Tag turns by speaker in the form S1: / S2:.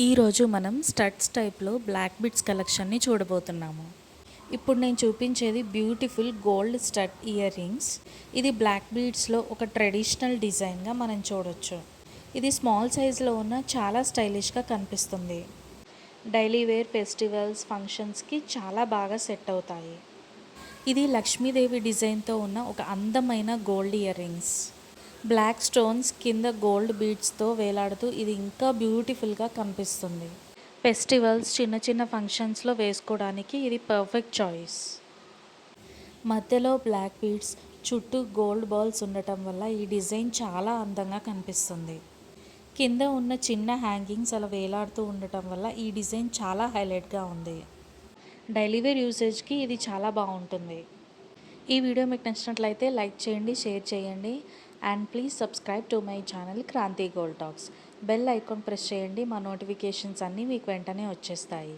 S1: ఈరోజు మనం స్టడ్స్ టైప్లో బ్లాక్ బిట్స్ కలెక్షన్ని చూడబోతున్నాము. ఇప్పుడు నేను చూపించేది beautiful gold stud ear rings. ఇది బ్లాక్ బీడ్స్లో ఒక ట్రెడిషనల్ డిజైన్గా మనం చూడొచ్చు. ఇది స్మాల్ సైజులో ఉన్న చాలా స్టైలిష్గా కనిపిస్తుంది. డైలీ వేర్, ఫెస్టివల్స్, ఫంక్షన్స్కి చాలా బాగా సెట్ అవుతాయి. ఇది లక్ష్మీదేవి డిజైన్తో ఉన్న ఒక అందమైన gold earrings. Black stones కింద గోల్డ్ బీడ్స్తో వేలాడుతూ ఇది ఇంకా బ్యూటిఫుల్గా కనిపిస్తుంది. ఫెస్టివల్స్, చిన్న చిన్న ఫంక్షన్స్లో వేసుకోవడానికి ఇది పర్ఫెక్ట్ చాయిస్. మధ్యలో బ్లాక్ బీడ్స్, చుట్టూ గోల్డ్ బాల్స్ ఉండటం వల్ల ఈ డిజైన్ చాలా అందంగా కనిపిస్తుంది. కింద ఉన్న చిన్న హ్యాంగింగ్స్ అలా వేలాడుతూ ఉండటం వల్ల ఈ డిజైన్ చాలా హైలైట్గా ఉంది. డైలీ వేర్ యూసేజ్కి ఇది చాలా బాగుంటుంది. ఈ వీడియో మీకు నచ్చినట్లయితే లైక్ చేయండి, షేర్ చేయండి and please subscribe to my channel Kranthi gold talks. Bell icon press చేయండి, మా నోటిఫికేషన్స్ అన్నీ మీకు వెంటనే వచ్చేస్తాయి.